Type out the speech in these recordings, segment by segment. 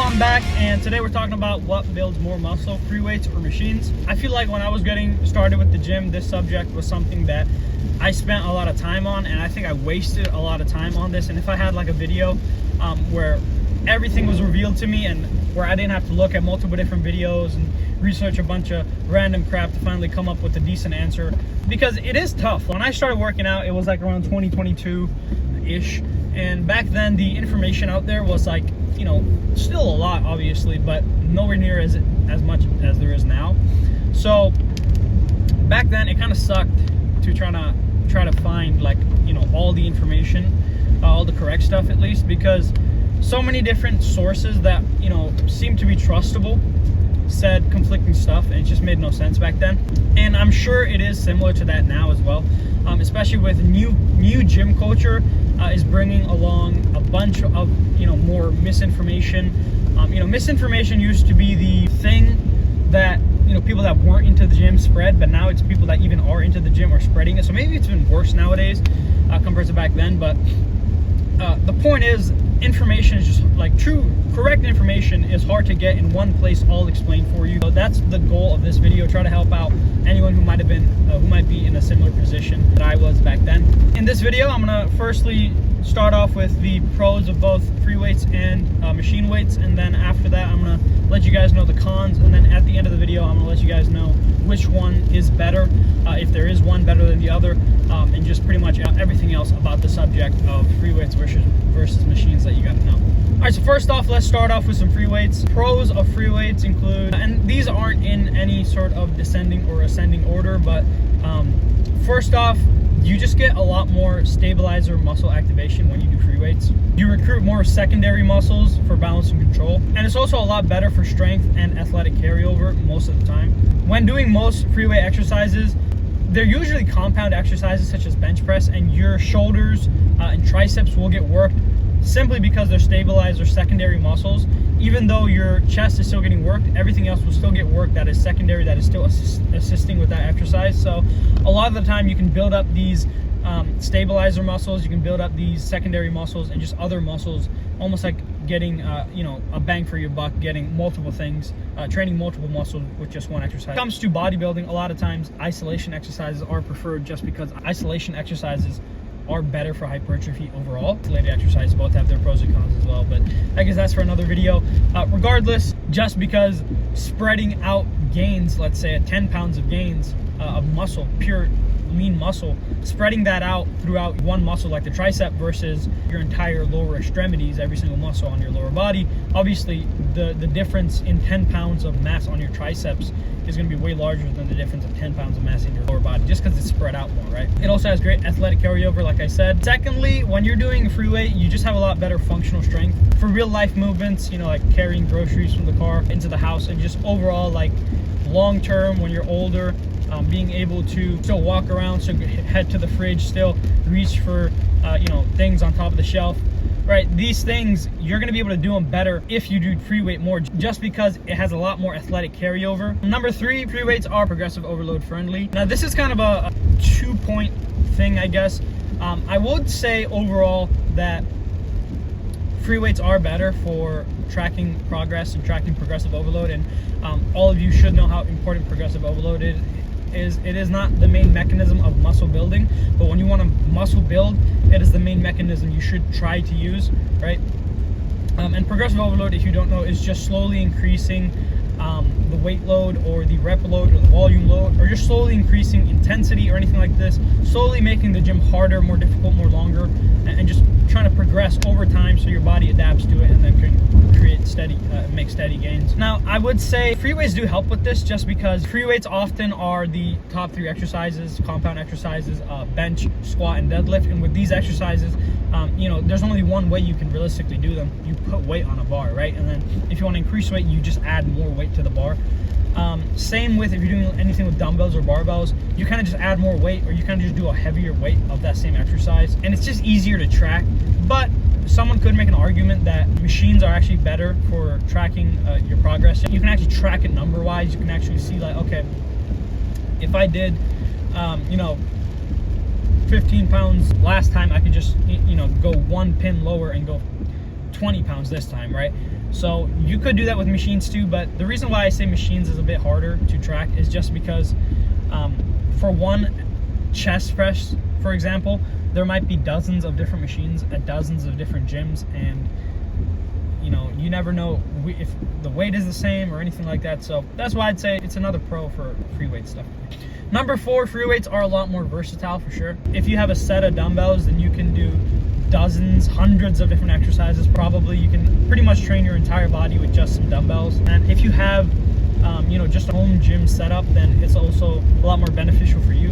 I'm back, and today we're talking about what builds more muscle, free weights or machines. I feel like when I was getting started with the gym, this subject was something that I spent a lot of time on, and I think I wasted a lot of time on this. And if I had like a video where everything was revealed to me and where I didn't have to look at multiple different videos and research a bunch of random crap to finally come up with a decent answer, because it is tough. When I started working out, it was like around 2022-ish, and back then the information out there was like, you know, still a lot obviously, but nowhere near as much as there is now. So back then it kind of sucked to try to find, like, you know, all the information, all the correct stuff at least, because so many different sources that, you know, seemed to be trustable said conflicting stuff, and it just made no sense back then. And I'm sure it is similar to that now as well, especially with new gym culture is bringing along a bunch of, you know, more misinformation. You know, misinformation used to be the thing that, you know, people that weren't into the gym spread, but now it's people that even are into the gym are spreading it. So maybe it's been worse nowadays compared to back then. But the point is, information is just like correct information is hard to get in one place, all explained for you. So that's the goal of this video: try to help out anyone who might be in a similar position that I was back then. In this video, I'm gonna firstly start off with the pros of both free weights and machine weights, and then after that I'm gonna let you guys know the cons, and then at the end of the video I'm gonna let you guys know which one is better, if there is one better than the other, and just pretty much everything else about the subject of free weights versus machines that you got to know. All right, so first off, let's start off with some free weights. Pros of free weights include, and these aren't in any sort of descending or ascending order, but first off, you just get a lot more stabilizer muscle activation when you do free weights. You recruit more secondary muscles for balance and control, and it's also a lot better for strength and athletic carryover most of the time. When doing most free weight exercises, they're usually compound exercises such as bench press, and your shoulders and triceps will get worked simply because they're stabilized or secondary muscles. Even though your chest is still getting worked, everything else will still get worked that is secondary, that is still assisting with that exercise. So a lot of the time you can build up these stabilizer muscles, you can build up these secondary muscles and just other muscles, almost like getting you know, a bang for your buck, getting multiple things, training multiple muscles with just one exercise. When it comes to bodybuilding, a lot of times isolation exercises are preferred, just because isolation exercises are better for hypertrophy overall. Related exercises both have their pros and cons as well, but I guess that's for another video. Regardless, just because spreading out gains, let's say at 10 pounds of gains of muscle, pure lean muscle, spreading that out throughout one muscle like the tricep versus your entire lower extremities, every single muscle on your lower body, obviously the difference in 10 pounds of mass on your triceps is going to be way larger than the difference of 10 pounds of mass in your lower body, just because it's spread out more, right? It also has great athletic carryover, like I said. Secondly, when you're doing free weight, you just have a lot better functional strength for real life movements, you know, like carrying groceries from the car into the house, and just overall, like, long term when you're older, being able to still walk around, so head to the fridge, still reach for you know, things on top of the shelf, right? These things, you're going to be able to do them better if you do free weight more, just because it has a lot more athletic carryover. Number 3, free weights are progressive overload friendly. Now this is kind of a 2-point thing, I guess. I would say overall that free weights are better for tracking progress and tracking progressive overload, and all of you should know how important progressive overload is. It is not the main mechanism of muscle building, but when you want to muscle build, it is the main mechanism you should try to use, right? And progressive overload, if you don't know, is just slowly increasing the weight load or the rep load or the volume load, or just slowly increasing intensity or anything like this, slowly making the gym harder, more difficult, more longer, and just trying to progress over time so your body adapts to it and then can create steady, make steady gains. Now, I would say free weights do help with this, just because free weights often are the top 3 exercises, compound exercises, bench, squat, and deadlift. And with these exercises, you know, there's only one way you can realistically do them. You put weight on a bar, right? And then if you want to increase weight, you just add more weight to the bar. Same with if you're doing anything with dumbbells or barbells, you kind of just add more weight, or you kind of just do a heavier weight of that same exercise, and it's just easier to track. But someone could make an argument that machines are actually better for tracking your progress. You can actually track it number wise. You can actually see, like, okay, if I did you know, 15 pounds last time, I could just, you know, go 1 pin lower and go 20 pounds this time, right? So you could do that with machines too, but the reason why I say machines is a bit harder to track is just because for one chest press, for example, there might be dozens of different machines at dozens of different gyms, and you know, you never know if the weight is the same or anything like that. So that's why I'd say it's another pro for free weight stuff. Number 4, free weights are a lot more versatile for sure. If you have a set of dumbbells, then you can do dozens, hundreds of different exercises. Probably you can pretty much train your entire body with just some dumbbells. And if you have you know, just a home gym setup, then it's also a lot more beneficial for you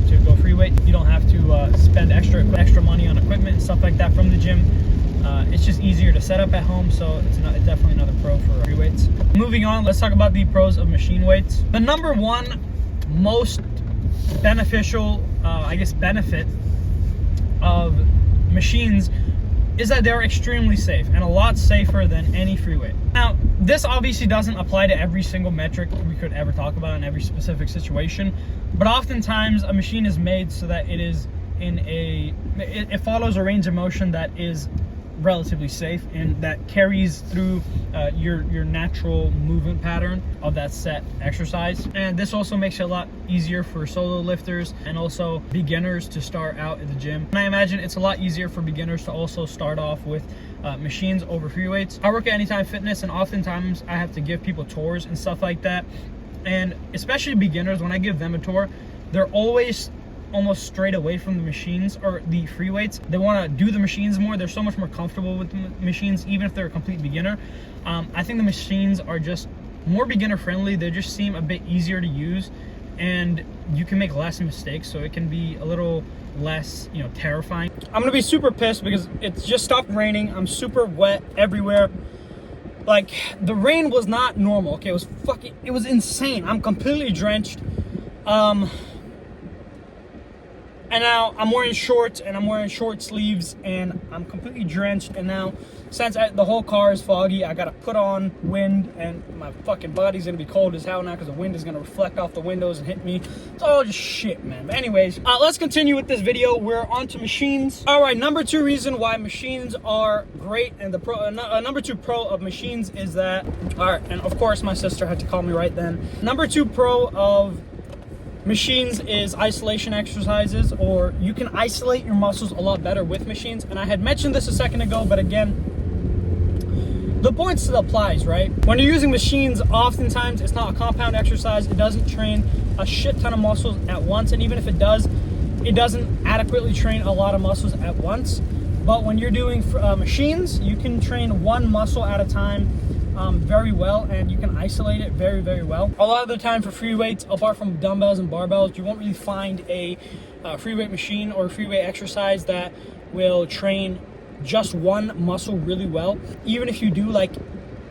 to go free weight. You don't have to spend extra money on equipment and stuff like that from the gym. It's just easier to set up at home, so it's definitely another pro for free weights. Moving on, let's talk about the pros of machine weights. The number one most beneficial, I guess, benefit of machines is that they're extremely safe and a lot safer than any free weight. Now, this obviously doesn't apply to every single metric we could ever talk about in every specific situation, but oftentimes a machine is made so that it follows a range of motion that is relatively safe and that carries through your natural movement pattern of that set exercise. And this also makes it a lot easier for solo lifters and also beginners to start out at the gym. And I imagine it's a lot easier for beginners to also start off with machines over free weights. I work at Anytime Fitness, and oftentimes I have to give people tours and stuff like that, and especially beginners, when I give them a tour, they're always almost straight away from the machines or the free weights. They want to do the machines more. They're so much more comfortable with the machines, even if they're a complete beginner. I think the machines are just more beginner friendly. They just seem a bit easier to use, and you can make less mistakes, so it can be a little less, you know, terrifying. I'm gonna be super pissed because it's just stopped raining. I'm super wet everywhere. Like, the rain was not normal, okay? It was insane. I'm completely drenched. And now I'm wearing shorts, and I'm wearing short sleeves, and I'm completely drenched. And now, since the whole car is foggy, I gotta put on wind, and my fucking body's gonna be cold as hell now because the wind is gonna reflect off the windows and hit me. It's all just shit, man. But anyways, let's continue with this video. We're on to machines. All right, number 2 reason why machines are great, and the number 2 pro of machines is that, all right, and of course my sister had to call me right then. Number 2 pro of machines is isolation exercises, or you can isolate your muscles a lot better with machines. And I had mentioned this a second ago, but again, the point still applies, right? When you're using machines, oftentimes it's not a compound exercise. It doesn't train a shit ton of muscles at once, and even if it does, it doesn't adequately train a lot of muscles at once. But when you're doing machines, you can train one muscle at a time very well, and you can isolate it very, very well. A lot of the time for free weights, apart from dumbbells and barbells, you won't really find a free weight machine or free weight exercise that will train just one muscle really well. Even if you do, like,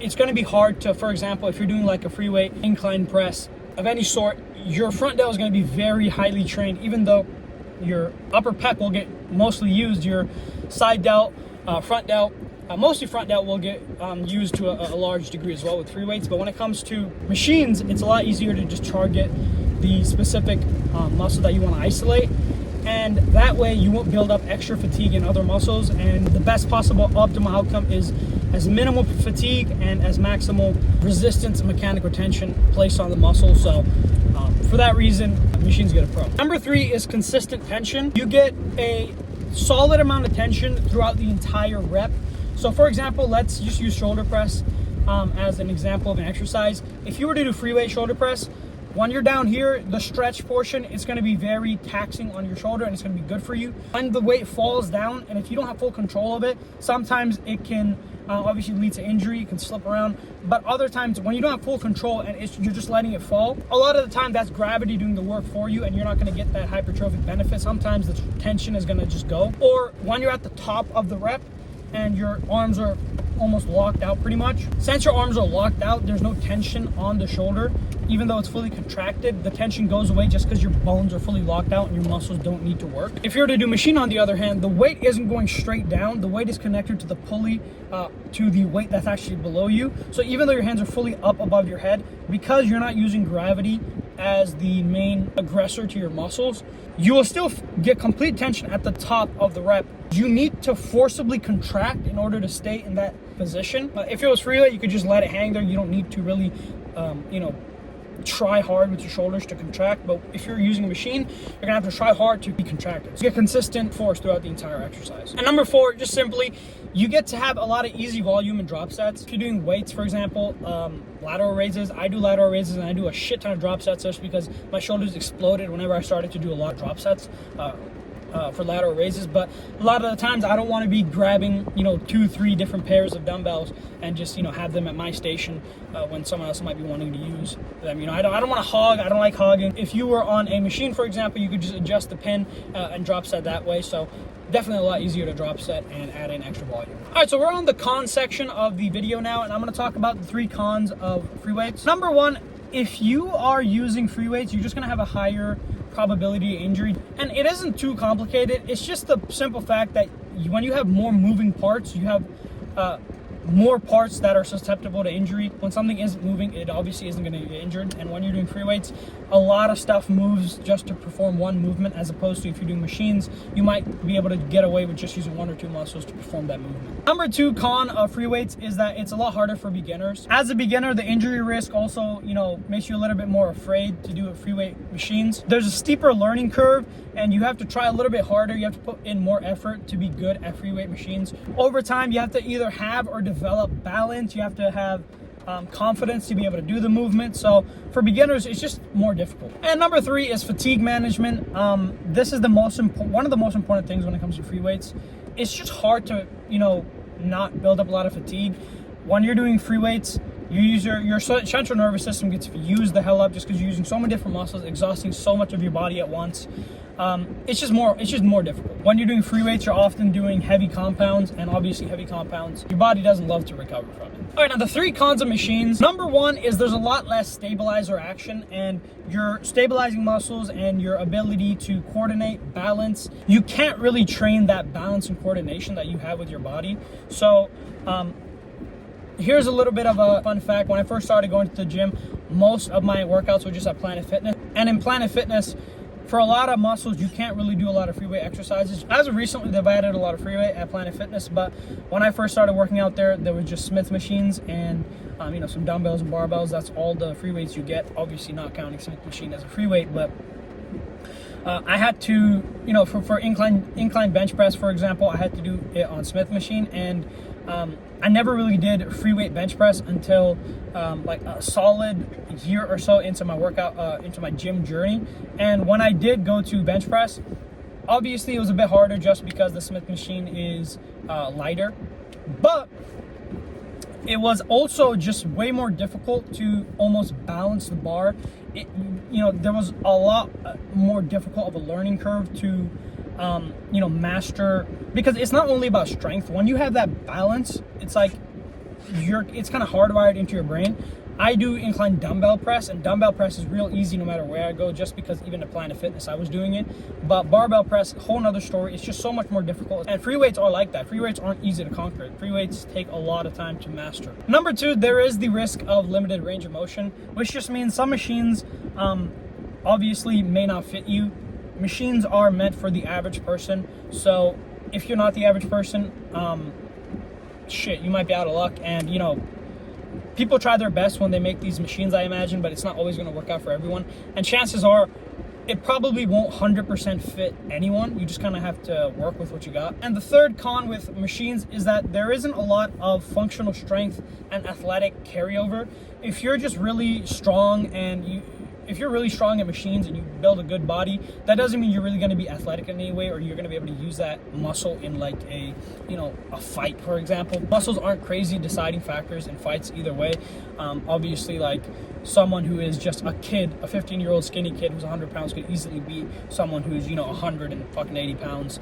it's going to be hard to, for example, if you're doing like a free weight incline press of any sort, your front delt is going to be very highly trained, even though your upper pec will get mostly used. Your side delt, front delt, mostly front delt will get used to a large degree as well with free weights. But when it comes to machines, it's a lot easier to just target the specific muscle that you want to isolate, and that way you won't build up extra fatigue in other muscles, and the best possible optimal outcome is as minimal fatigue and as maximal resistance and mechanical tension placed on the muscle. So for that reason, machines get a pro. Number 3 is consistent tension. You get a solid amount of tension throughout the entire rep. So for example, let's just use shoulder press as an example of an exercise. If you were to do free weight shoulder press, when you're down here, the stretch portion is going to be very taxing on your shoulder, and it's going to be good for you. When the weight falls down, and if you don't have full control of it, sometimes it can obviously lead to injury. You can slip around. But other times, when you don't have full control and you're just letting it fall, a lot of the time that's gravity doing the work for you, and you're not going to get that hypertrophic benefit. Sometimes the tension is going to just go. Or when you're at the top of the rep and your arms are almost locked out pretty much. Since your arms are locked out, there's no tension on the shoulder. Even though it's fully contracted, the tension goes away just because your bones are fully locked out and your muscles don't need to work. If you were to do machine, on the other hand, the weight isn't going straight down. The weight is connected to the pulley, to the weight that's actually below you. So even though your hands are fully up above your head, because you're not using gravity as the main aggressor to your muscles, you will still get complete tension at the top of the rep. You need to forcibly contract in order to stay in that position. If it was free weight, you could just let it hang there. You don't need to really, try hard with your shoulders to contract. But if you're using a machine, you're gonna have to try hard to be contracted. So get consistent force throughout the entire exercise. And number 4, just simply, you get to have a lot of easy volume and drop sets. If you're doing weights, for example, lateral raises, I do lateral raises and I do a shit ton of drop sets just because my shoulders exploded whenever I started to do a lot of drop sets. For lateral raises, but a lot of the times I don't want to be grabbing 2-3 different pairs of dumbbells and just have them at my station when someone else might be wanting to use them. I don't want to hog. I don't like hogging. If you were on a machine, for example, you could just adjust the pin and drop set that way. So definitely a lot easier to drop set and add in extra volume. All right, so we're on the con section of the video now, and I'm going to talk about the 3 cons of free weights. Number 1, if you are using free weights, you're just going to have a higher probability of injury, and it isn't too complicated. It's just the simple fact that when you have more moving parts, you have more parts that are susceptible to injury. When something isn't moving, it obviously isn't going to get injured. And when you're doing free weights, a lot of stuff moves just to perform one movement, as opposed to if you're doing machines, you might be able to get away with just using 1 or 2 muscles to perform that movement. Number 2 con of free weights is that it's a lot harder for beginners. As a beginner, the injury risk also, makes you a little bit more afraid to do a free weight machines. There's a steeper learning curve, and you have to try a little bit harder. You have to put in more effort to be good at free weight machines. Over time, you have to either have or develop balance. You have to have confidence to be able to do the movement. So for beginners, it's just more difficult. And number 3 is fatigue management. This is one of the most important things when it comes to free weights. It's just hard to not build up a lot of fatigue when you're doing free weights. You use your central nervous system gets used the hell up just because you're using so many different muscles, exhausting so much of your body at once. It's just more difficult. When you're doing free weights, you're often doing heavy compounds, and obviously heavy compounds, your body doesn't love to recover from it. All right, now the 3 cons of machines. Number 1 is there's a lot less stabilizer action, and your stabilizing muscles and your ability to coordinate, balance, you can't really train that balance and coordination that you have with your body. So, here's a little bit of a fun fact. When I first started going to the gym, most of my workouts were just at Planet Fitness. And in Planet Fitness, for a lot of muscles, you can't really do a lot of free weight exercises. As of recently, they've added a lot of free weight at Planet Fitness, but when I first started working out there was just Smith machines and some dumbbells and barbells. That's all the free weights you get. Obviously not counting Smith machine as a free weight, but I had to, for incline bench press, for example, I had to do it on Smith machine, and I never really did free weight bench press until like a solid year or so into my workout, into my gym journey. And when I did go to bench press, obviously it was a bit harder just because the Smith machine is lighter, but it was also just way more difficult to almost balance the bar. There was a lot more difficult of a learning curve to master, because it's not only about strength. When you have that balance, it's like it's kind of hardwired into your brain. I do incline dumbbell press, and dumbbell press is real easy no matter where I go, just because even at Planet Fitness I was doing it. But barbell press, whole nother story. It's just so much more difficult. And free weights are like that. Free weights aren't easy to conquer. Free weights take a lot of time to master. Number 2, there is the risk of limited range of motion, which just means some machines obviously may not fit you. Machines are meant for the average person. So if you're not the average person, you might be out of luck. And people try their best when they make these machines, I imagine, but it's not always going to work out for everyone. And chances are it probably won't 100% fit anyone. You just kind of have to work with what you got. And the 3rd con with machines is that there isn't a lot of functional strength and athletic carryover. If you're just really strong if you're really strong at machines and you build a good body, that doesn't mean you're really going to be athletic in any way, or you're going to be able to use that muscle in like a fight, for example. Muscles aren't crazy deciding factors in fights either way. Obviously, like someone who is just a kid, a 15-year-old skinny kid who's 100 pounds could easily beat someone who's 180 pounds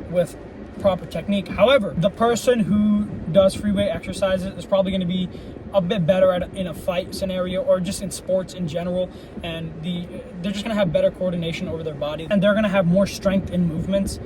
with proper technique. However, the person who does free weight exercises is probably going to be a bit better in a fight scenario, or just in sports in general, and they're just going to have better coordination over their body, and they're going to have more strength in movements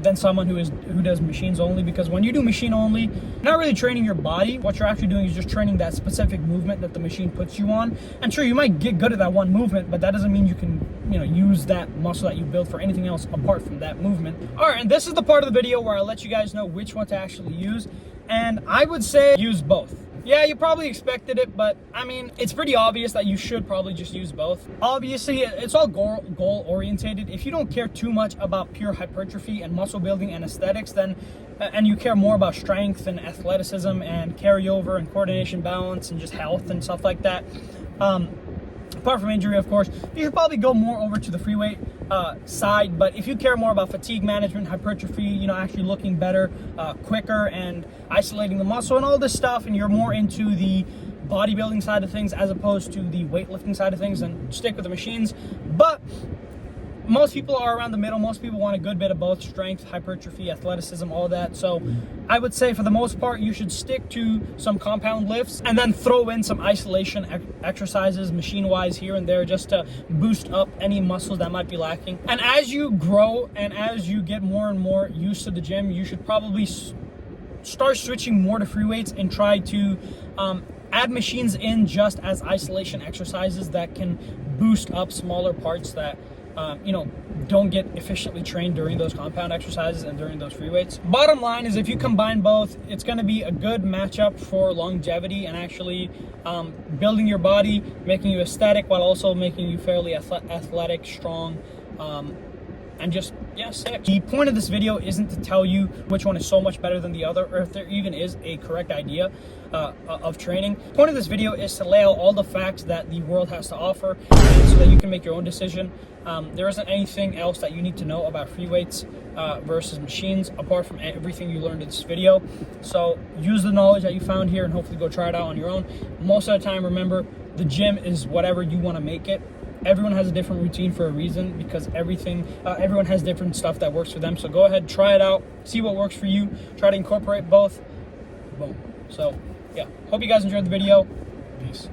than someone who does machines only, because when you do machine only, you're not really training your body. What you're actually doing is just training that specific movement that the machine puts you on. And sure, you might get good at that one movement, but that doesn't mean you can, use that muscle that you build for anything else apart from that movement. All right, and this is the part of the video where I let you guys know which one to actually use. And I would say use both. Yeah, you probably expected it, but I mean, it's pretty obvious that you should probably just use both. Obviously, it's all goal orientated. If you don't care too much about pure hypertrophy and muscle building and aesthetics, then and you care more about strength and athleticism and carryover and coordination, balance, and just health and stuff like that, apart from injury, of course, you should probably go more over to the free weight side. But if you care more about fatigue management, hypertrophy, actually looking better, quicker, and isolating the muscle and all this stuff, and you're more into the bodybuilding side of things as opposed to the weightlifting side of things, then stick with the machines. But most people are around the middle. Most people want a good bit of both: strength, hypertrophy, athleticism, all that. So I would say for the most part, you should stick to some compound lifts and then throw in some isolation exercises machine-wise here and there, just to boost up any muscles that might be lacking. And as you grow and as you get more and more used to the gym, you should probably start switching more to free weights and try to add machines in just as isolation exercises that can boost up smaller parts that don't get efficiently trained during those compound exercises and during those free weights. Bottom line is, if you combine both, it's going to be a good matchup for longevity and actually building your body, making you aesthetic while also making you fairly athletic, strong, and just, sick. The point of this video isn't to tell you which one is so much better than the other, or if there even is a correct idea of training. The point of this video is to lay out all the facts that the world has to offer, so that you can make your own decision. There isn't anything else that you need to know about free weights versus machines apart from everything you learned in this video. So use the knowledge that you found here and hopefully go try it out on your own. Most of the time, remember, the gym is whatever you want to make it. Everyone has a different routine for a reason, because everyone has different stuff that works for them. So go ahead, try it out, see what works for you, try to incorporate both. Boom. So yeah, hope you guys enjoyed the video. Peace.